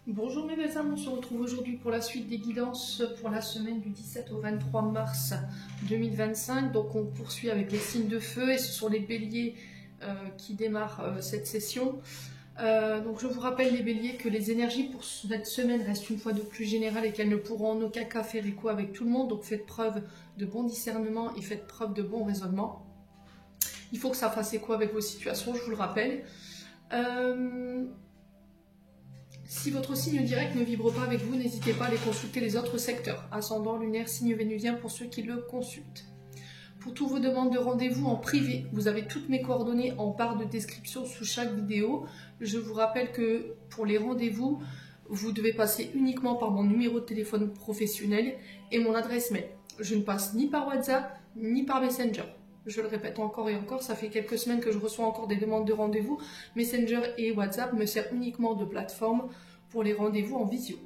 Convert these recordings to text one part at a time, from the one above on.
Bonjour mes belles âmes, on se retrouve aujourd'hui pour la suite des guidances pour la semaine du 17 au 23 mars 2025. Donc on poursuit avec les signes de feu et ce sont les béliers qui démarrent cette session. Donc je vous rappelle les béliers que les énergies pour cette semaine restent une fois de plus générales et qu'elles ne pourront en aucun cas faire écho avec tout le monde. Donc faites preuve de bon discernement et faites preuve de bon raisonnement. Il faut que ça fasse écho avec vos situations, je vous le rappelle. Si votre signe direct ne vibre pas avec vous, n'hésitez pas à aller consulter les autres secteurs. Ascendant, lunaire, signe vénusien pour ceux qui le consultent. Pour toutes vos demandes de rendez-vous en privé, vous avez toutes mes coordonnées en barre de description sous chaque vidéo. Je vous rappelle que pour les rendez-vous, vous devez passer uniquement par mon numéro de téléphone professionnel et mon adresse mail. Je ne passe ni par WhatsApp, ni par Messenger. Je le répète encore et encore, ça fait quelques semaines que je reçois encore des demandes de rendez-vous. Messenger et WhatsApp me servent uniquement de plateforme pour les rendez-vous en visio.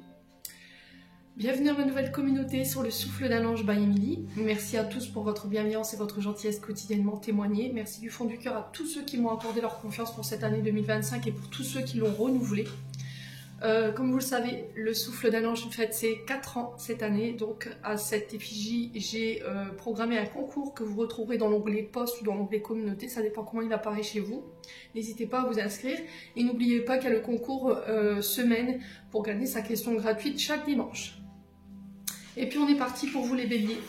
Bienvenue à ma nouvelle communauté sur le souffle d'un ange by Emily. Merci à tous pour votre bienveillance et votre gentillesse quotidiennement témoignée. Merci du fond du cœur à tous ceux qui m'ont accordé leur confiance pour cette année 2025 et pour tous ceux qui l'ont renouvelée. Comme vous le savez, le souffle d'un ange fête ses 4 ans cette année, donc à cette effigie, j'ai programmé un concours que vous retrouverez dans l'onglet poste ou dans l'onglet communauté, ça dépend comment il apparaît chez vous. N'hésitez pas à vous inscrire et n'oubliez pas qu'il y a le concours semaine pour gagner sa question gratuite chaque dimanche. Et puis on est parti pour vous les béliers.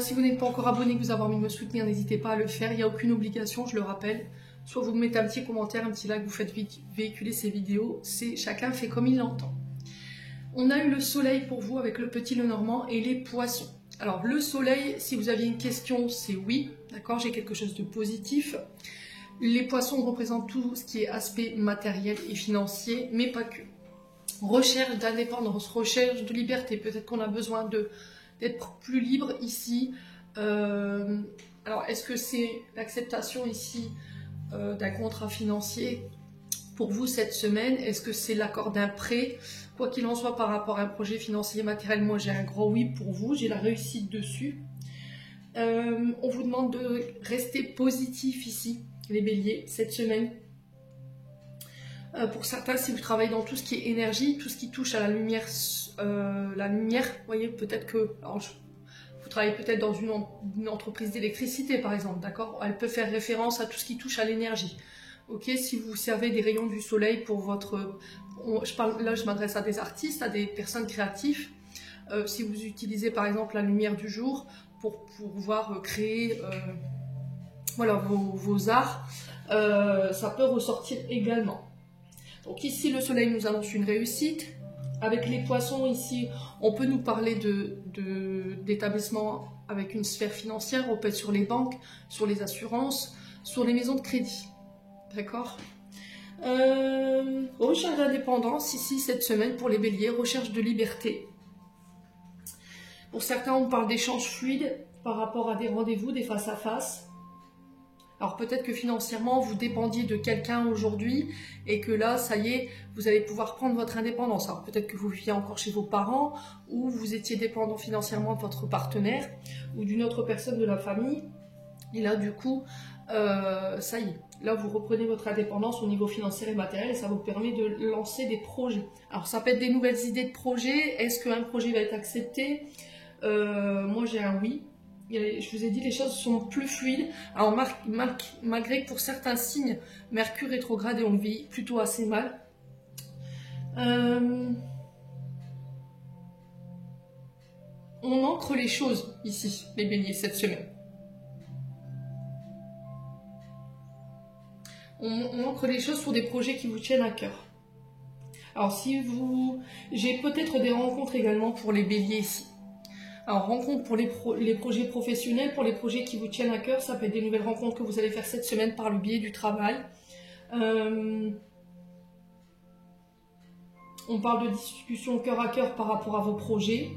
Si vous n'êtes pas encore abonné, que vous avez envie de me soutenir, n'hésitez pas à le faire, il n'y a aucune obligation, je le rappelle. Soit vous mettez un petit commentaire, un petit like, vous faites véhiculer ces vidéos, chacun fait comme il l'entend. On a eu le soleil pour vous avec le petit Lenormand et les poissons. Alors le soleil, si vous aviez une question, c'est oui, d'accord, j'ai quelque chose de positif. Les poissons représentent tout ce qui est aspect matériel et financier, mais pas que. Recherche d'indépendance, recherche de liberté, peut-être qu'on a besoin d'être plus libre ici. Alors est-ce que c'est l'acceptation ici d'un contrat financier pour vous cette semaine? Est-ce que c'est l'accord d'un prêt? Quoi qu'il en soit par rapport à un projet financier matériel, moi j'ai un grand oui pour vous, j'ai la réussite dessus. On vous demande de rester positif ici, les béliers, cette semaine. Pour certains, si vous travaillez dans tout ce qui est énergie, tout ce qui touche à la lumière, vous voyez, peut-être que... Alors, vous travaillez peut-être dans une entreprise d'électricité, par exemple, d'accord? Elle peut faire référence à tout ce qui touche à l'énergie. Ok, si vous servez des rayons du soleil pour votre... Là, je m'adresse à des artistes, à des personnes créatives. Si vous utilisez, par exemple, la lumière du jour pour pouvoir créer voilà, vos arts, ça peut ressortir également. Donc ici, le soleil nous annonce une réussite. Avec les poissons, ici, on peut nous parler d'établissements avec une sphère financière. On peut être sur les banques, sur les assurances, sur les maisons de crédit. D'accord? Recherche d'indépendance, ici, cette semaine, pour les béliers. Recherche de liberté. Pour certains, on parle d'échanges fluides par rapport à des rendez-vous, des face-à-face. Alors peut-être que financièrement, vous dépendiez de quelqu'un aujourd'hui et que là, ça y est, vous allez pouvoir prendre votre indépendance. Alors peut-être que vous viviez encore chez vos parents ou vous étiez dépendant financièrement de votre partenaire ou d'une autre personne de la famille. Et là, du coup, ça y est. Là, vous reprenez votre indépendance au niveau financier et matériel et ça vous permet de lancer des projets. Alors ça peut être des nouvelles idées de projets. Est-ce qu'un projet va être accepté? Moi, j'ai un oui. Je vous ai dit, les choses sont plus fluides. Alors, malgré que pour certains signes, Mercure rétrograde et on le vit plutôt assez mal. On ancre les choses ici, les béliers, cette semaine. On ancre les choses sur des projets qui vous tiennent à cœur. Alors, j'ai peut-être des rencontres également pour les béliers ici. Alors, rencontre pour les projets professionnels, pour les projets qui vous tiennent à cœur, ça peut être des nouvelles rencontres que vous allez faire cette semaine par le biais du travail. On parle de discussions cœur à cœur par rapport à vos projets.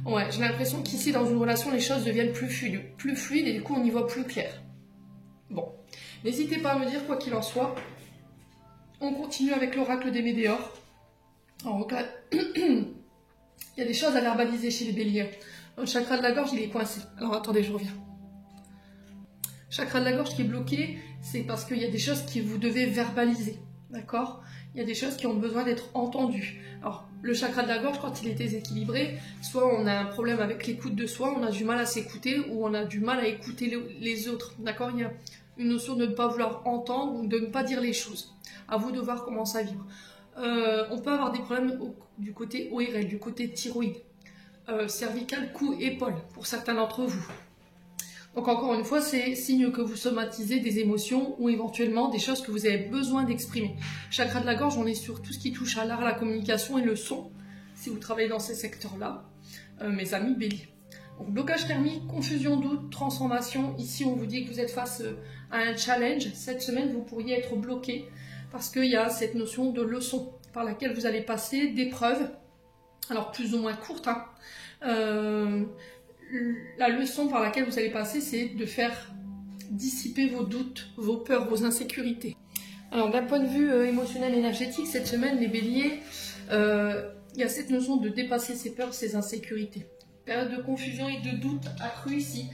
Ouais, j'ai l'impression qu'ici, dans une relation, les choses deviennent plus fluides et du coup, on y voit plus clair. Bon, n'hésitez pas à me dire quoi qu'il en soit. On continue avec l'oracle des météores. Alors, il y a des choses à verbaliser chez les béliers. Le chakra de la gorge, il est coincé. Alors, attendez, je reviens. Chakra de la gorge qui est bloqué, c'est parce qu'il y a des choses que vous devez verbaliser, d'accord? Il y a des choses qui ont besoin d'être entendues. Alors, le chakra de la gorge, quand il est déséquilibré, soit on a un problème avec l'écoute de soi, on a du mal à s'écouter, ou on a du mal à écouter les autres, d'accord? Il y a une notion de ne pas vouloir entendre ou de ne pas dire les choses. À vous de voir comment ça vibre. On peut avoir des problèmes du côté ORL, du côté thyroïde, cervical, cou, épaule, pour certains d'entre vous. Donc encore une fois, c'est signe que vous somatisez des émotions ou éventuellement des choses que vous avez besoin d'exprimer. Chakra de la gorge, on est sur tout ce qui touche à l'art, la communication et le son, si vous travaillez dans ces secteurs-là, mes amis Bélier. Donc blocage thermique, confusion, doute, transformation. Ici, on vous dit que vous êtes face à un challenge. Cette semaine, vous pourriez être bloqué parce qu'il y a cette notion de leçon par laquelle vous allez passer, d'épreuves, alors plus ou moins courtes, hein. La leçon par laquelle vous allez passer, c'est de faire dissiper vos doutes, vos peurs, vos insécurités. Alors d'un point de vue émotionnel et énergétique, cette semaine, les béliers, il y a cette notion de dépasser ses peurs, ses insécurités. Période de confusion et de doute accrue ici.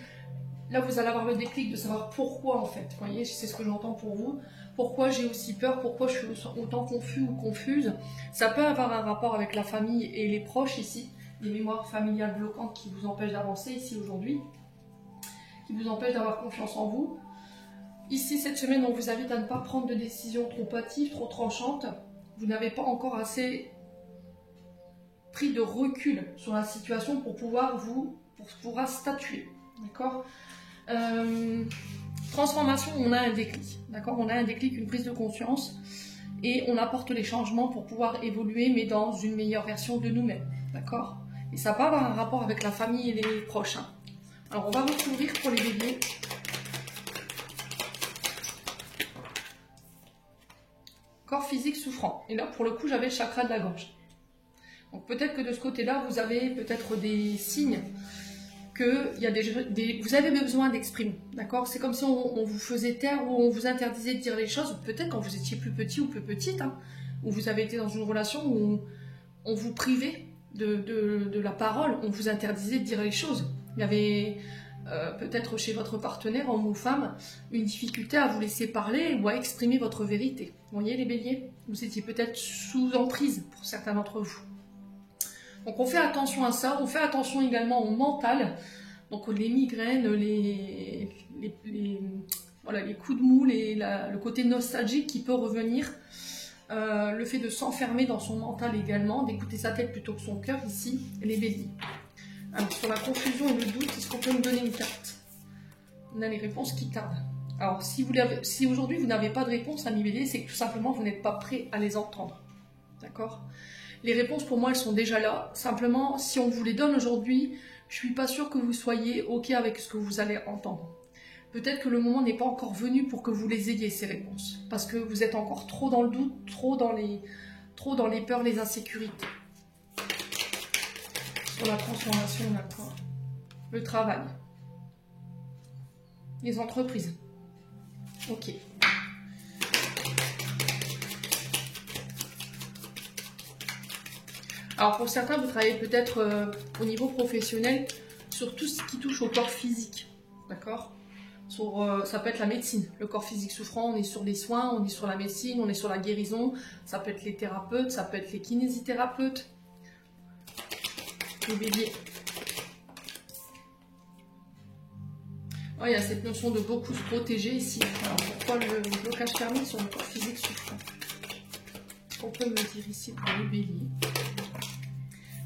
Là, vous allez avoir le déclic de savoir pourquoi en fait. Vous voyez, c'est ce que j'entends pour vous. Pourquoi j'ai aussi peur, pourquoi je suis autant confus ou confuse. Ça peut avoir un rapport avec la famille et les proches ici. Des mémoires familiales bloquantes qui vous empêchent d'avancer ici aujourd'hui, qui vous empêchent d'avoir confiance en vous. Ici, cette semaine, on vous invite à ne pas prendre de décisions trop hâtives, trop tranchantes. Vous n'avez pas encore assez pris de recul sur la situation pour pouvoir statuer. D'accord ? Transformation, on a un déclic. D'accord ? On a un déclic, une prise de conscience. Et on apporte les changements pour pouvoir évoluer, mais dans une meilleure version de nous-mêmes. D'accord ? Et ça peut avoir un rapport avec la famille et les proches. Alors, on va recouvrir pour les béliers. Corps physique souffrant. Et là, pour le coup, j'avais le chakra de la gorge. Donc, peut-être que de ce côté-là, vous avez peut-être des signes que vous avez besoin d'exprimer. D'accord ? C'est comme si on vous faisait taire ou on vous interdisait de dire les choses. Peut-être quand vous étiez plus petit ou plus petite, où vous avez été dans une relation où on vous privait de la parole, on vous interdisait de dire les choses. Il y avait peut-être chez votre partenaire, homme ou femme, une difficulté à vous laisser parler ou à exprimer votre vérité. Vous voyez les béliers ? Vous étiez peut-être sous emprise pour certains d'entre vous. Donc on fait attention à ça, on fait attention également au mental, donc les migraines, les coups de mou, le côté nostalgique qui peut revenir. Le fait de s'enfermer dans son mental également, d'écouter sa tête plutôt que son cœur ici, les béliers. Alors sur la confusion et le doute, est-ce qu'on peut me donner une carte ? On a les réponses qui tardent. Alors si aujourd'hui vous n'avez pas de réponse à mes béliers, c'est que tout simplement vous n'êtes pas prêt à les entendre. D'accord ? Les réponses pour moi elles sont déjà là. Simplement si on vous les donne aujourd'hui, je suis pas sûre que vous soyez ok avec ce que vous allez entendre. Peut-être que le moment n'est pas encore venu pour que vous les ayez, ces réponses. Parce que vous êtes encore trop dans le doute, trop dans les peurs, les insécurités. Sur la transformation, on a quoi ? Le travail. Les entreprises. Ok. Alors pour certains, vous travaillez peut-être au niveau professionnel sur tout ce qui touche au corps physique. D'accord ? Ça peut être la médecine, le corps physique souffrant, on est sur les soins, on est sur la médecine, on est sur la guérison, ça peut être les thérapeutes, ça peut être les kinésithérapeutes, les béliers. Il y a cette notion de beaucoup se protéger ici. Alors pourquoi le blocage thermique sur le corps physique souffrant ? On peut me dire ici pour les béliers.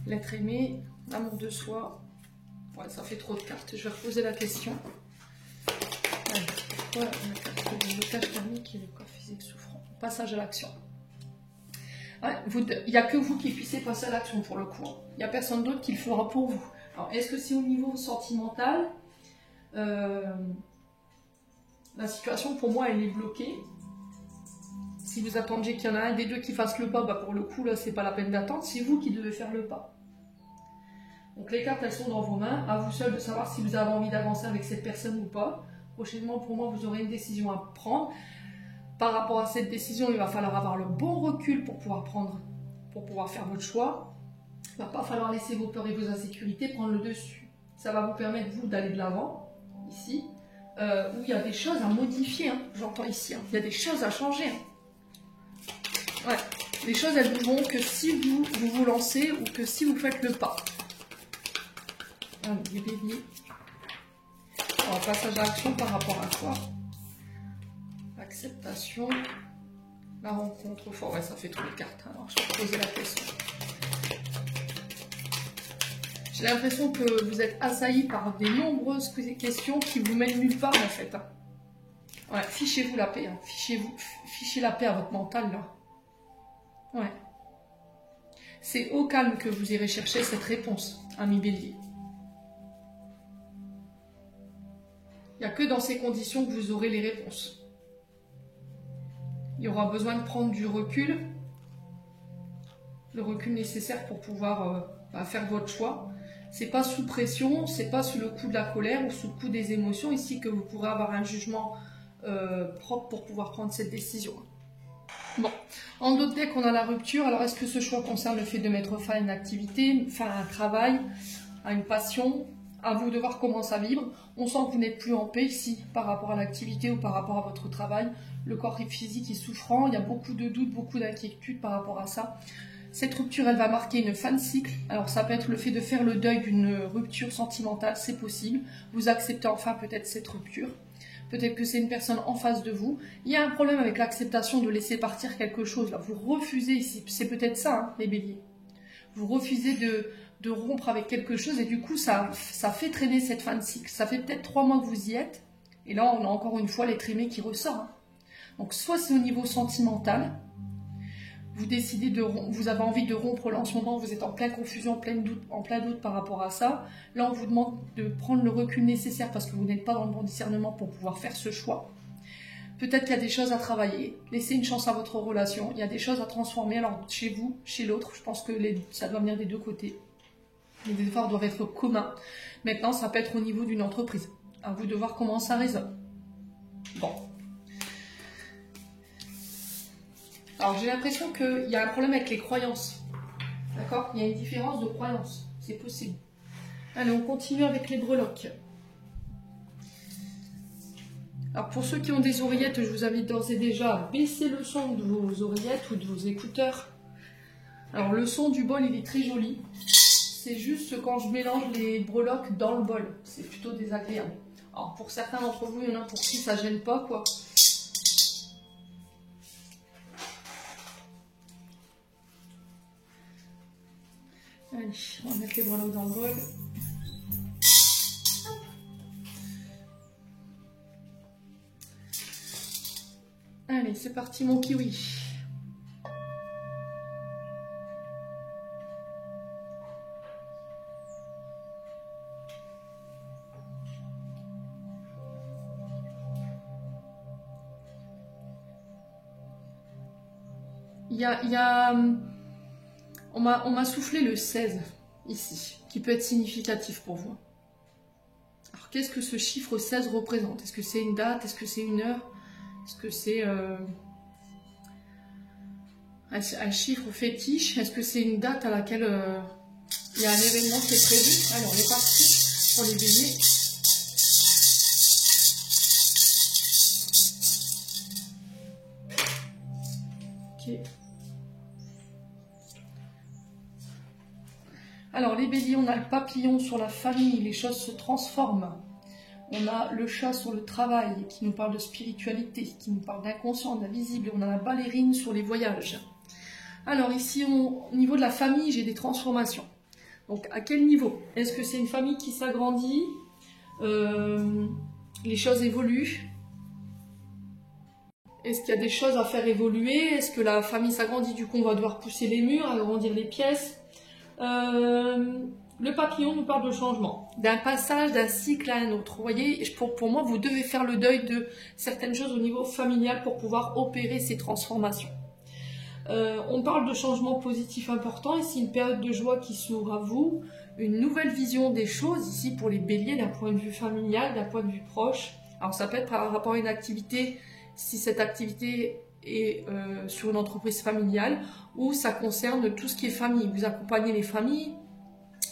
L'être aimé, l'amour de soi. Ouais, ça fait trop de cartes, je vais reposer la question. Pourquoi la carte de blocage thermique et le corps physique souffrant ? Passage à l'action. Ouais, il n'y a que vous qui puissiez passer à l'action pour le coup. Il n'y a personne d'autre qui le fera pour vous. Alors, est-ce que c'est au niveau sentimental ? La situation pour moi elle est bloquée. Si vous attendiez qu'il y en a un des deux qui fasse le pas, bah pour le coup là c'est pas la peine d'attendre, c'est vous qui devez faire le pas. Donc les cartes elles sont dans vos mains, à vous seul de savoir si vous avez envie d'avancer avec cette personne ou pas. Prochainement, pour moi, vous aurez une décision à prendre. Par rapport à cette décision, il va falloir avoir le bon recul pour pouvoir faire votre choix. Il ne va pas falloir laisser vos peurs et vos insécurités prendre le dessus. Ça va vous permettre, vous, d'aller de l'avant, ici, où il y a des choses à modifier, hein, j'entends ici. Hein. Il y a des choses à changer. Hein. Ouais, les choses, elles vous vont que si vous lancez ou que si vous faites le pas. Les béliers. Alors, passage à action par rapport à quoi? Acceptation. La rencontre fort. Ouais, ça fait trop de cartes. Alors, je vais poser la question. J'ai l'impression que vous êtes assailli par des nombreuses questions qui vous mènent nulle part, en fait. Ouais, fichez-vous la paix. Hein. Fichez la paix à votre mental, là. Ouais. C'est au calme que vous irez chercher cette réponse, ami bélier. Il n'y a que dans ces conditions que vous aurez les réponses. Il y aura besoin de prendre du recul, le recul nécessaire pour pouvoir faire votre choix. C'est pas sous pression, c'est pas sous le coup de la colère ou sous le coup des émotions ici que vous pourrez avoir un jugement propre pour pouvoir prendre cette décision. Bon, en d'autres deck, on a la rupture. Alors, est-ce que ce choix concerne le fait de mettre fin à une activité, fin à un travail, à une passion? À vous de voir comment ça vibre. On sent que vous n'êtes plus en paix ici par rapport à l'activité ou par rapport à votre travail. Le corps physique est souffrant, il y a beaucoup de doutes, beaucoup d'inquiétudes par rapport à ça. Cette rupture, elle va marquer une fin de cycle. Alors ça peut être le fait de faire le deuil d'une rupture sentimentale, c'est possible. Vous acceptez enfin peut-être cette rupture. Peut-être que c'est une personne en face de vous. Il y a un problème avec l'acceptation de laisser partir quelque chose. Là, vous refusez ici, c'est peut-être ça, hein, les béliers. Vous refusez de rompre avec quelque chose et du coup ça fait traîner cette fin de cycle. Ça fait peut-être 3 mois que vous y êtes et là on a encore une fois l'être aimé qui ressort. Hein. Donc soit c'est au niveau sentimental, vous décidez vous avez envie de rompre là en ce moment, vous êtes en pleine confusion, en plein doute par rapport à ça. Là on vous demande de prendre le recul nécessaire parce que vous n'êtes pas dans le bon discernement pour pouvoir faire ce choix. Peut-être qu'il y a des choses à travailler, laissez une chance à votre relation, il y a des choses à transformer, alors chez vous, chez l'autre, je pense que ça doit venir des deux côtés. Les efforts doivent être communs. Maintenant, ça peut être au niveau d'une entreprise. À vous de voir comment ça résonne. Bon. Alors, j'ai l'impression qu'il y a un problème avec les croyances. D'accord? Il y a une différence de croyances. C'est possible. Allez, on continue avec les breloques. Alors, pour ceux qui ont des oreillettes, je vous invite d'ores et déjà à baisser le son de vos oreillettes ou de vos écouteurs. Alors, le son du bol, il est très joli. C'est juste quand je mélange les breloques dans le bol. C'est plutôt désagréable. Alors pour certains d'entre vous, il y en a pour qui ça gêne pas, quoi. Allez, on va mettre les breloques dans le bol. Allez, c'est parti mon kiwi. On m'a soufflé le 16 ici, qui peut être significatif pour vous. Alors qu'est-ce que ce chiffre 16 représente? Est-ce que c'est une date? Est-ce que c'est une heure? Est-ce que c'est un chiffre fétiche? Est-ce que c'est une date à laquelle il y a un événement qui est prévu? Alors on est parti pour les béliers. Ok. Alors les béliers, on a le papillon sur la famille, les choses se transforment. On a le chat sur le travail qui nous parle de spiritualité, qui nous parle d'inconscient, d'invisible. On a la ballerine sur les voyages. Alors ici, au niveau de la famille, j'ai des transformations. Donc à quel niveau? Est-ce que c'est une famille qui s'agrandit? Les choses évoluent? Est-ce qu'il y a des choses à faire évoluer? Est-ce que la famille s'agrandit, du coup on va devoir pousser les murs, agrandir les pièces? Le papillon nous parle de changement, d'un passage d'un cycle à un autre. Vous voyez, pour moi, vous devez faire le deuil de certaines choses au niveau familial pour pouvoir opérer ces transformations. On parle de changement positif important, ici une période de joie qui s'ouvre à vous, une nouvelle vision des choses, ici pour les béliers, d'un point de vue familial, d'un point de vue proche. Alors ça peut être par rapport à une activité, si cette activité est sur une entreprise familiale, ou ça concerne tout ce qui est famille. Vous accompagnez les familles,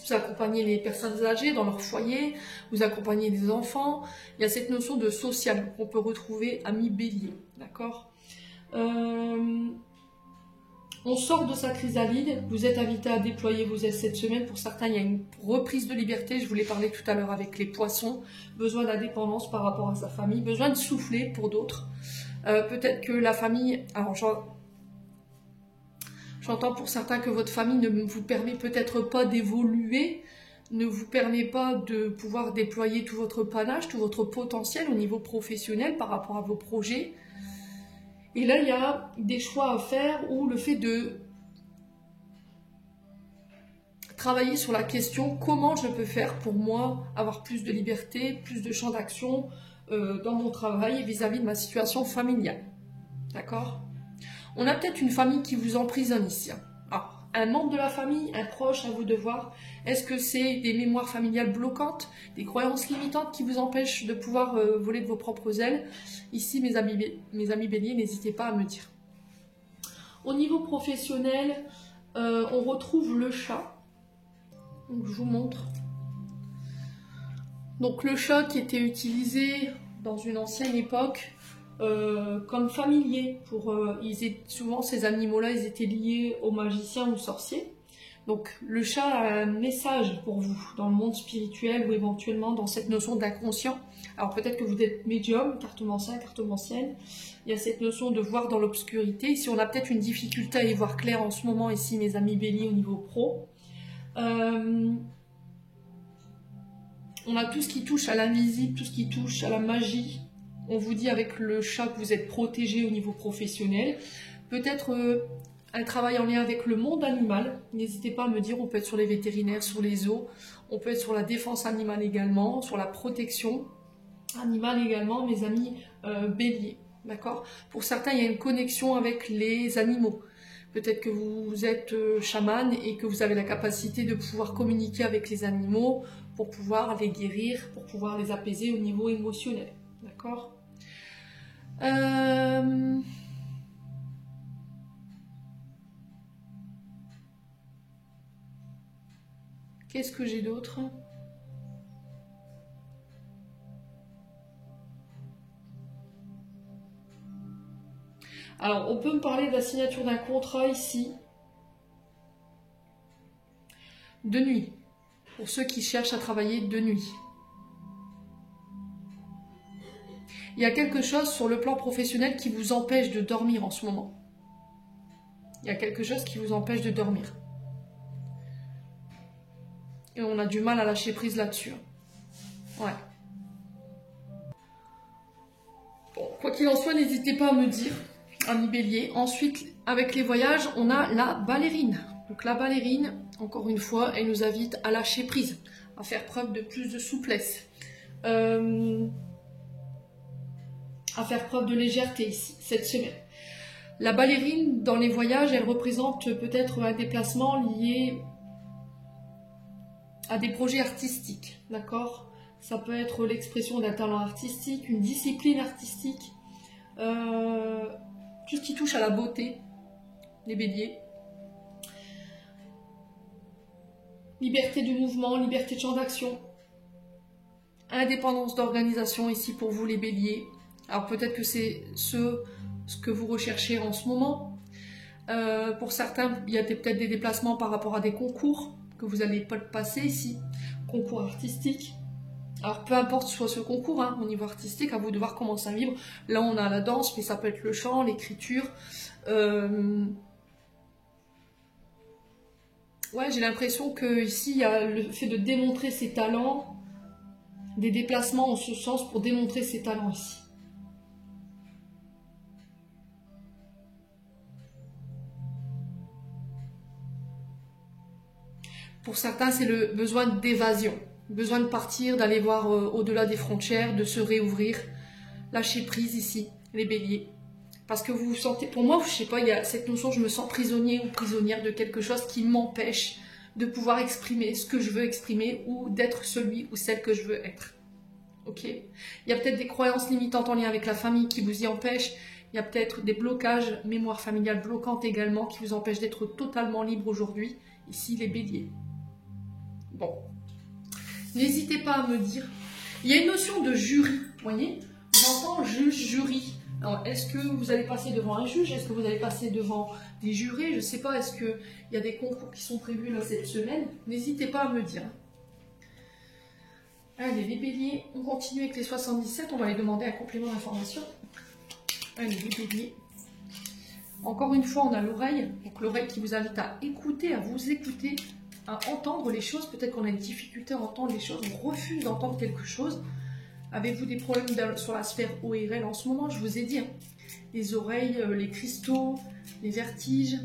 vous accompagnez les personnes âgées dans leur foyer, vous accompagnez des enfants. Il y a cette notion de social qu'on peut retrouver amis bélier, d'accord. On sort de sa chrysalide, vous êtes invité à déployer vos ailes cette semaine. Pour certains, il y a une reprise de liberté, je vous l'ai parlé tout à l'heure avec les poissons, besoin d'indépendance par rapport à sa famille, besoin de souffler pour d'autres. Peut-être que la famille, alors j'entends pour certains que votre famille ne vous permet peut-être pas d'évoluer, ne vous permet pas de pouvoir déployer tout votre panache, tout votre potentiel au niveau professionnel par rapport à vos projets. Et là, il y a des choix à faire ou le fait de travailler sur la question comment je peux faire pour moi avoir plus de liberté, plus de champ d'action dans mon travail et vis-à-vis de ma situation familiale. D'accord? On a peut-être une famille qui vous emprisonne ici. Alors, un membre de la famille, un proche, à vous de voir. Est-ce que c'est des mémoires familiales bloquantes, des croyances limitantes qui vous empêchent de pouvoir voler de vos propres ailes? Ici, mes amis béliers, n'hésitez pas à me dire. Au niveau professionnel, on retrouve le chat. Donc, je vous montre. Donc, le chat qui était utilisé dans une ancienne époque comme familier. Souvent, ces animaux-là, ils étaient liés aux magiciens ou sorciers. Donc, le chat a un message pour vous dans le monde spirituel ou éventuellement dans cette notion d'inconscient. Alors, peut-être que vous êtes médium, cartomancien, cartomancienne. Il y a cette notion de voir dans l'obscurité. Ici, on a peut-être une difficulté à y voir clair en ce moment, ici, mes amis béliers, au niveau pro. On a tout ce qui touche à l'invisible, tout ce qui touche à la magie. On vous dit avec le chat que vous êtes protégé au niveau professionnel. Peut-être un travail en lien avec le monde animal. N'hésitez pas à me dire, on peut être sur les vétérinaires, sur les zoos. On peut être sur la défense animale également, sur la protection animale également, mes amis béliers. D'accord? Pour certains, il y a une connexion avec les animaux. Peut-être que vous êtes chaman et que vous avez la capacité de pouvoir communiquer avec les animaux pour pouvoir les guérir, pour pouvoir les apaiser au niveau émotionnel. D'accord? Qu'est-ce que j'ai d'autre? Alors, on peut me parler de la signature d'un contrat ici, de nuit, pour ceux qui cherchent à travailler de nuit. Il y a quelque chose sur le plan professionnel qui vous empêche de dormir en ce moment. Il y a quelque chose qui vous empêche de dormir. Et on a du mal à lâcher prise là-dessus. Ouais. Bon, quoi qu'il en soit, n'hésitez pas à me dire, amis bélier. Ensuite, avec les voyages, on a la ballerine. Donc la ballerine, encore une fois, elle nous invite à lâcher prise, à faire preuve de plus de souplesse. À faire preuve de légèreté ici, cette semaine. La ballerine, dans les voyages, elle représente peut-être un déplacement lié à des projets artistiques, d'accord? Ça peut être l'expression d'un talent artistique, une discipline artistique, tout ce qui touche à la beauté, les béliers. Liberté de mouvement, liberté de champ d'action, indépendance d'organisation ici pour vous les béliers. Alors peut-être que c'est ce que vous recherchez en ce moment. Pour certains, il y a peut-être des déplacements par rapport à des concours que vous allez passer ici, concours artistiques. Alors peu importe soit ce concours, hein, au niveau artistique, à vous de voir comment ça vibre. Là on a la danse, mais ça peut être le chant, l'écriture. Ouais, j'ai l'impression que ici il y a le fait de démontrer ses talents, des déplacements en ce sens pour démontrer ses talents ici. Pour certains, c'est le besoin d'évasion, besoin de partir, d'aller voir au-delà des frontières, de se réouvrir, lâcher prise ici, les béliers. Parce que vous vous sentez, pour moi, je sais pas, il y a cette notion, je me sens prisonnier ou prisonnière de quelque chose qui m'empêche de pouvoir exprimer ce que je veux exprimer ou d'être celui ou celle que je veux être. Ok? Il y a peut-être des croyances limitantes en lien avec la famille qui vous y empêchent. Il y a peut-être des blocages, mémoire familiale bloquante également, qui vous empêchent d'être totalement libre aujourd'hui. Ici, les béliers. Bon. N'hésitez pas à me dire. Il y a une notion de jury, vous voyez? J'entends juge, jury. Alors, est-ce que vous allez passer devant un juge? Est-ce que vous allez passer devant des jurés? Je ne sais pas, est-ce qu'il y a des concours qui sont prévus là cette semaine? N'hésitez pas à me dire. Allez, les béliers, on continue avec les 77, on va les demander un complément d'information. Allez, les béliers. Encore une fois, on a l'oreille, donc l'oreille qui vous invite à écouter, à vous écouter, à entendre les choses. Peut-être qu'on a une difficulté à entendre les choses, on refuse d'entendre quelque chose. Avez-vous des problèmes sur la sphère ORL en ce moment? Je vous ai dit, hein, les oreilles, les cristaux, les vertiges.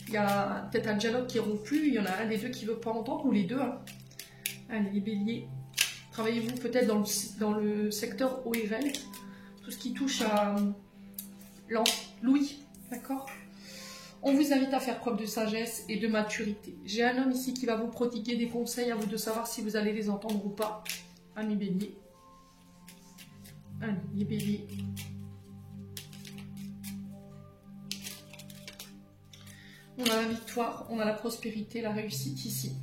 Il y a peut-être un dialogue qui est rompu, il y en a un des deux qui ne veut pas entendre, ou les deux. Hein. Allez, les béliers. Travaillez-vous peut-être dans le secteur ORL, tout ce qui touche à l'ouïe, d'accord? On vous invite à faire preuve de sagesse et de maturité. J'ai un homme ici qui va vous prodiguer des conseils, à vous de savoir si vous allez les entendre ou pas. Amis béliers. Allez, les béliers. On a la victoire, on a la prospérité, la réussite ici.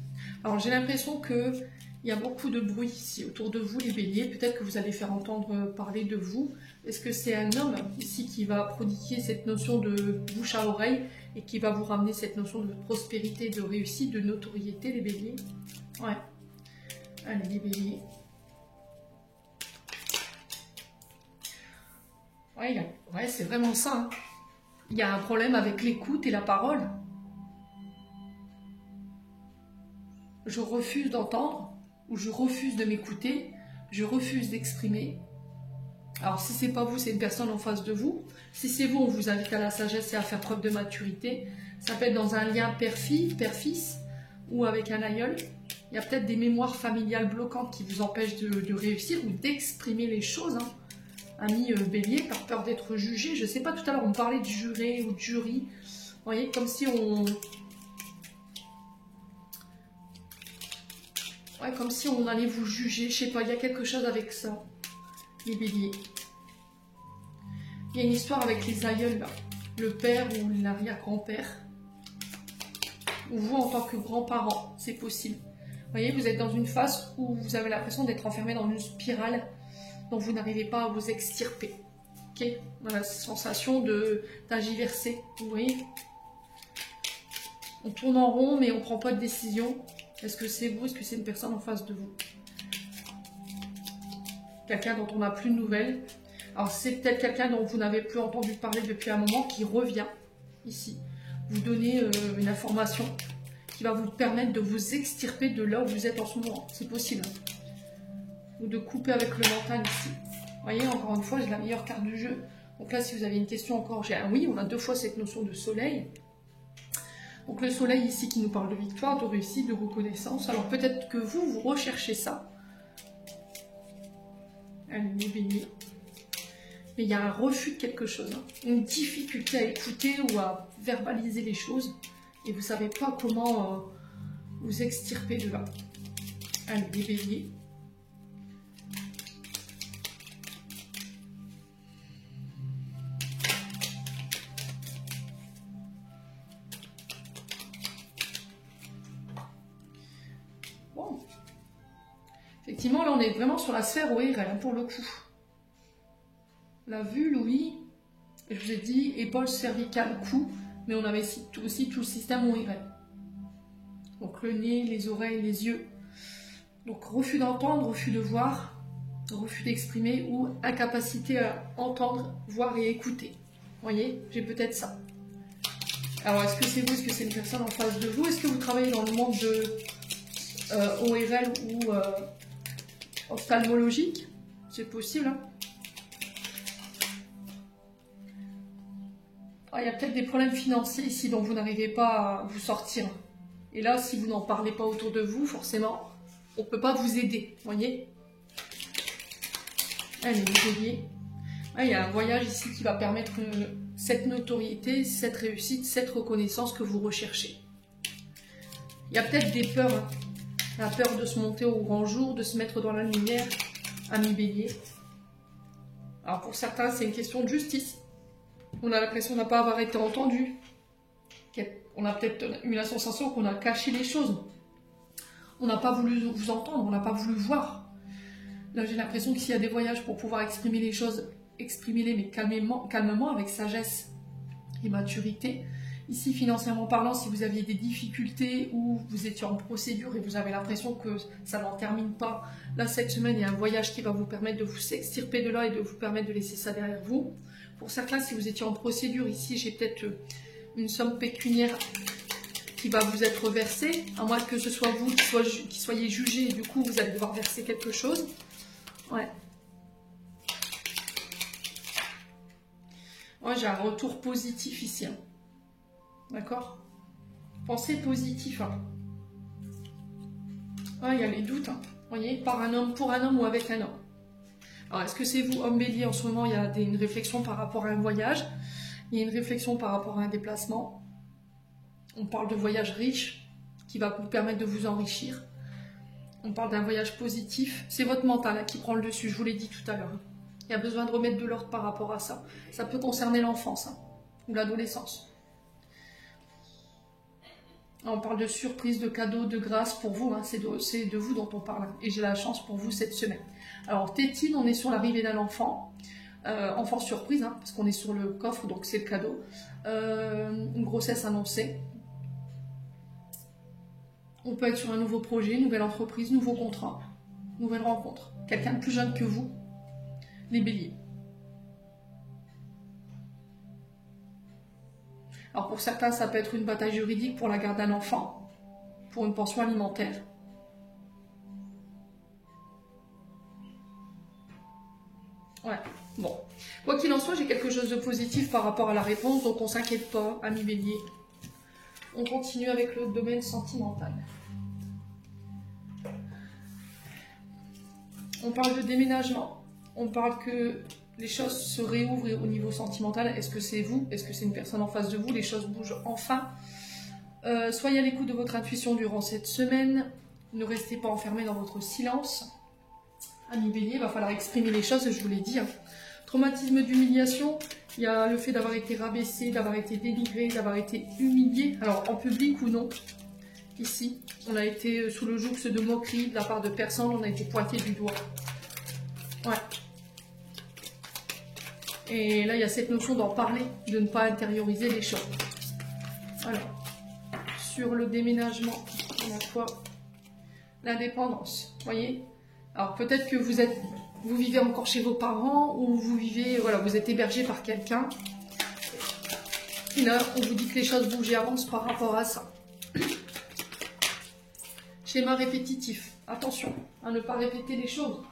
Alors j'ai l'impression qu'il y a beaucoup de bruit ici autour de vous, les béliers. Peut-être que vous allez faire entendre parler de vous. Est-ce que c'est un homme ici qui va prodiguer cette notion de bouche à oreille et qui va vous ramener cette notion de prospérité, de réussite, de notoriété, les béliers? Ouais. Allez, les béliers. Ouais, c'est vraiment ça. Hein. Il y a un problème avec l'écoute et la parole. Je refuse d'entendre ou je refuse de m'écouter. Je refuse d'exprimer. Alors, si c'est pas vous, c'est une personne en face de vous. Si c'est vous, on vous invite à la sagesse et à faire preuve de maturité. Ça peut être dans un lien père-fille, père-fils ou avec un aïeul. Il y a peut-être des mémoires familiales bloquantes qui vous empêchent de réussir ou d'exprimer les choses. Hein. Ami bélier, par peur d'être jugé. Je ne sais pas, tout à l'heure on parlait de juré ou de jury. Vous voyez, comme si on... Ouais, comme si on allait vous juger. Je sais pas, il y a quelque chose avec ça, les béliers. Il y a une histoire avec les aïeuls, là. Le père ou l'arrière-grand-père. Ou vous en tant que grand-parent, c'est possible. Vous voyez, vous êtes dans une phase où vous avez l'impression d'être enfermé dans une spirale dont vous n'arrivez pas à vous extirper. Ok, on a la sensation d'agiverser, vous voyez. On tourne en rond, mais on ne prend pas de décision. Est-ce que c'est vous? Est-ce que c'est une personne en face de vous? Quelqu'un dont on n'a plus de nouvelles. Alors c'est peut-être quelqu'un dont vous n'avez plus entendu parler depuis un moment qui revient ici. Vous donner une information qui va vous permettre de vous extirper de là où vous êtes en ce moment. C'est possible. Ou de couper avec le mental ici. Vous voyez, encore une fois, j'ai la meilleure carte du jeu. Donc là, si vous avez une question encore, j'ai un oui. On a deux fois cette notion de soleil. Donc le soleil ici qui nous parle de victoire, de réussite, de reconnaissance. Alors peut-être que vous recherchez ça. Allez, les béliers. Mais il y a un refus de quelque chose. Hein. Une difficulté à écouter ou à verbaliser les choses. Et vous ne savez pas comment vous extirper de là. Allez, les béliers. Bon. Effectivement, là, on est vraiment sur la sphère ORL, hein, pour le coup. La vue, l'ouïe, je vous ai dit, épaule, cervicale, cou, mais on avait aussi tout le système ORL. Donc le nez, les oreilles, les yeux. Donc refus d'entendre, refus de voir, refus d'exprimer ou incapacité à entendre, voir et écouter. Vous voyez, j'ai peut-être ça. Alors est-ce que c'est vous, est-ce que c'est une personne en face de vous? Est-ce que vous travaillez dans le monde de ORL ou ophtalmologique? C'est possible, hein. Ah, il y a peut-être des problèmes financiers ici dont vous n'arrivez pas à vous sortir. Et là, si vous n'en parlez pas autour de vous, forcément, on ne peut pas vous aider, vous voyez. Allez, les béliers. Ah, il y a un voyage ici qui va permettre cette notoriété, cette réussite, cette reconnaissance que vous recherchez. Il y a peut-être des peurs, hein. La peur de se monter au grand jour, de se mettre dans la lumière, ami bélier. Alors pour certains, c'est une question de justice. On a l'impression de ne pas avoir été entendu. On a peut-être eu la sensation qu'on a caché les choses. On n'a pas voulu vous entendre, on n'a pas voulu voir. Là, j'ai l'impression que s'il y a des voyages pour pouvoir exprimer les choses, exprimez-les, mais calmement, avec sagesse et maturité. Ici, financièrement parlant, si vous aviez des difficultés ou vous étiez en procédure et vous avez l'impression que ça n'en termine pas, là, cette semaine, il y a un voyage qui va vous permettre de vous extirper de là et de vous permettre de laisser ça derrière vous. Pour certains, si vous étiez en procédure, ici, j'ai peut-être une somme pécuniaire qui va vous être versée, à moins que ce soit vous qui soyez jugé et du coup, vous allez devoir verser quelque chose. Ouais. Ouais, j'ai un retour positif ici. Hein. D'accord? Pensez positif. Hein. Ouais, il y a les doutes. Hein. Vous voyez, par un homme, pour un homme ou avec un homme. Alors, est-ce que c'est vous, homme bélier, en ce moment, il y a une réflexion par rapport à un voyage, il y a une réflexion par rapport à un déplacement. On parle de voyage riche, qui va vous permettre de vous enrichir. On parle d'un voyage positif. C'est votre mental hein, qui prend le dessus, je vous l'ai dit tout à l'heure. Hein. Il y a besoin de remettre de l'ordre par rapport à ça. Ça peut concerner l'enfance hein, ou l'adolescence. On parle de surprise, de cadeaux, de grâce pour vous. Hein. C'est de vous dont on parle. Hein. Et j'ai la chance pour vous cette semaine. Alors, Tétine, on est sur l'arrivée d'un enfant. Enfant surprise, hein, parce qu'on est sur le coffre, donc c'est le cadeau. Une grossesse annoncée. On peut être sur un nouveau projet, nouvelle entreprise, nouveau contrat, nouvelle rencontre. Quelqu'un de plus jeune que vous. Les béliers. Alors pour certains, ça peut être une bataille juridique pour la garde d'un enfant, pour une pension alimentaire. Ouais, bon. Quoi qu'il en soit, j'ai quelque chose de positif par rapport à la réponse, donc on ne s'inquiète pas, amis béliers. On continue avec le domaine sentimental. On parle de déménagement, on parle que les choses se réouvrent au niveau sentimental. Est-ce que c'est vous? Est-ce que c'est une personne en face de vous? Les choses bougent enfin. Soyez à l'écoute de votre intuition durant cette semaine. Ne restez pas enfermés dans votre silence. Amis bélier, il va falloir exprimer les choses, je vous l'ai dit. Hein. Traumatisme d'humiliation, il y a le fait d'avoir été rabaissé, d'avoir été dénigré, d'avoir été humilié. Alors en public ou non. Ici, on a été sous le joug de moqueries de la part de personnes, on a été pointé du doigt. Ouais. Et là, il y a cette notion d'en parler, de ne pas intérioriser les choses. Alors, sur le déménagement, on a quoi? L'indépendance, voyez? Alors peut-être que vous vivez encore chez vos parents ou vous vivez, voilà, vous êtes hébergé par quelqu'un. Et là, on vous dit que les choses bougent et avancent par rapport à ça. Schéma répétitif. Attention à ne pas répéter les choses.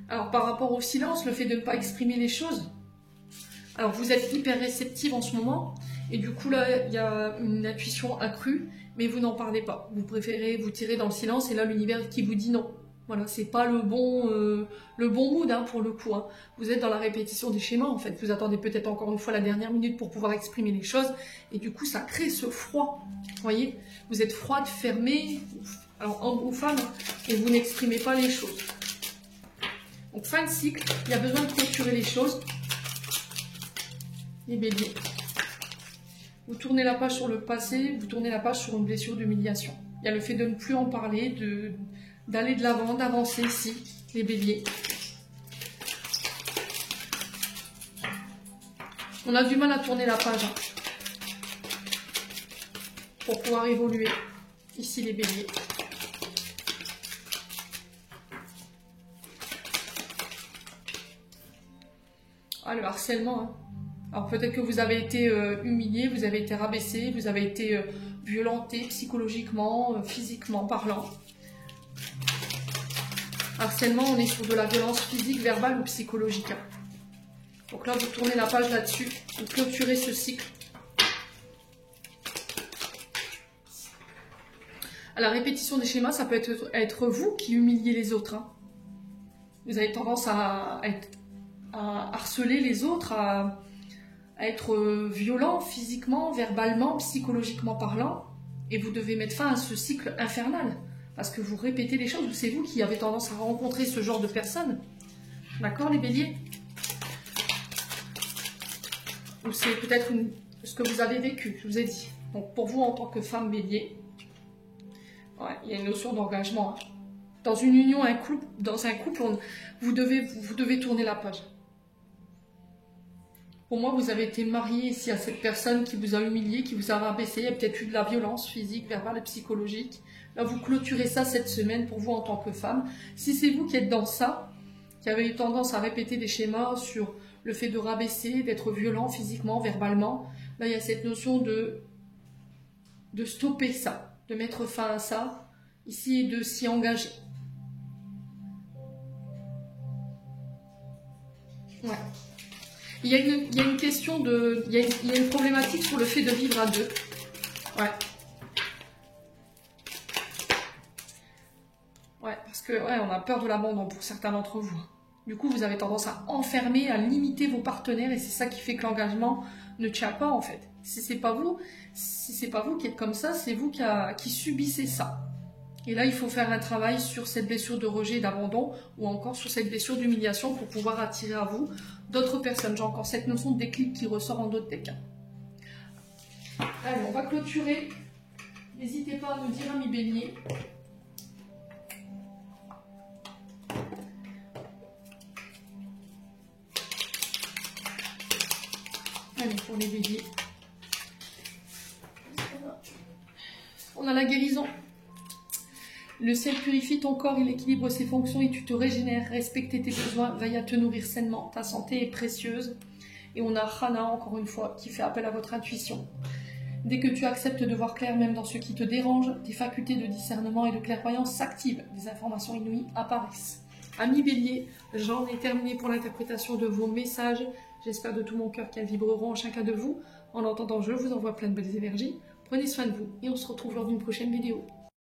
Alors, par rapport au silence, le fait de ne pas exprimer les choses. Alors, vous êtes hyper réceptive en ce moment. Et du coup, là, il y a une intuition accrue. Mais vous n'en parlez pas. Vous préférez vous tirer dans le silence. Et là, l'univers qui vous dit non. Voilà, c'est pas le bon mood hein, pour le coup. Hein. Vous êtes dans la répétition des schémas en fait. Vous attendez peut-être encore une fois la dernière minute pour pouvoir exprimer les choses. Et du coup, ça crée ce froid. Vous voyez, vous êtes froide, fermée, alors homme ou femme, et vous n'exprimez pas les choses. Donc fin de cycle, il y a besoin de clôturer les choses. Les béliers. Vous tournez la page sur le passé, vous tournez la page sur une blessure d'humiliation. Il y a le fait de ne plus en parler, d'aller de l'avant, d'avancer ici, les béliers. On a du mal à tourner la page hein, pour pouvoir évoluer. Ici, les béliers. Ah, le harcèlement. Hein. Alors peut-être que vous avez été humilié, vous avez été rabaissé, vous avez été violenté psychologiquement, physiquement parlant. Harcèlement, on est sur de la violence physique, verbale ou psychologique. Donc là, vous tournez la page là-dessus, vous clôturez ce cycle. À la répétition des schémas, ça peut être vous qui humiliez les autres. Hein. Vous avez tendance à harceler les autres, à être violent physiquement, verbalement, psychologiquement parlant. Et vous devez mettre fin à ce cycle infernal. Parce que vous répétez les choses, ou c'est vous qui avez tendance à rencontrer ce genre de personnes. D'accord, les béliers? Ou c'est peut-être ce que vous avez vécu, je vous ai dit. Donc pour vous en tant que femme bélier, ouais, il y a une notion d'engagement. Hein. Dans une union, dans un couple, vous devez tourner la page. Pour moi, vous avez été marié ici à cette personne qui vous a humilié, qui vous a rabaissé. Il y a peut-être eu de la violence physique, verbale et psychologique. Là, vous clôturez ça cette semaine pour vous en tant que femme. Si c'est vous qui êtes dans ça, qui avez eu tendance à répéter des schémas sur le fait de rabaisser, d'être violent physiquement, verbalement, là, il y a cette notion de stopper ça, de mettre fin à ça, ici, et de s'y engager. Ouais. Il y a une question de... Il y a une problématique sur le fait de vivre à deux. Ouais. Ouais, parce que ouais, on a peur de l'abandon pour certains d'entre vous. Du coup, vous avez tendance à enfermer, à limiter vos partenaires et c'est ça qui fait que l'engagement ne tient pas en fait. Si c'est pas vous qui êtes comme ça, c'est vous qui subissez ça. Et là, il faut faire un travail sur cette blessure de rejet et d'abandon ou encore sur cette blessure d'humiliation pour pouvoir attirer à vous d'autres personnes. J'ai encore cette notion de déclic qui ressort en d'autres des cas. Allez, on va clôturer. N'hésitez pas à nous dire, amis béliers. Allez, pour les béliers. On a la guérison. Le ciel purifie ton corps, il équilibre ses fonctions et tu te régénères. Respecter tes besoins, veille à te nourrir sainement. Ta santé est précieuse. Et on a Hana, encore une fois, qui fait appel à votre intuition. Dès que tu acceptes de voir clair, même dans ce qui te dérange, tes facultés de discernement et de clairvoyance s'activent. Des informations inouïes apparaissent. Amis béliers, j'en ai terminé pour l'interprétation de vos messages. J'espère de tout mon cœur qu'elles vibreront en chacun de vous. En attendant, je vous envoie plein de belles énergies. Prenez soin de vous et on se retrouve lors d'une prochaine vidéo.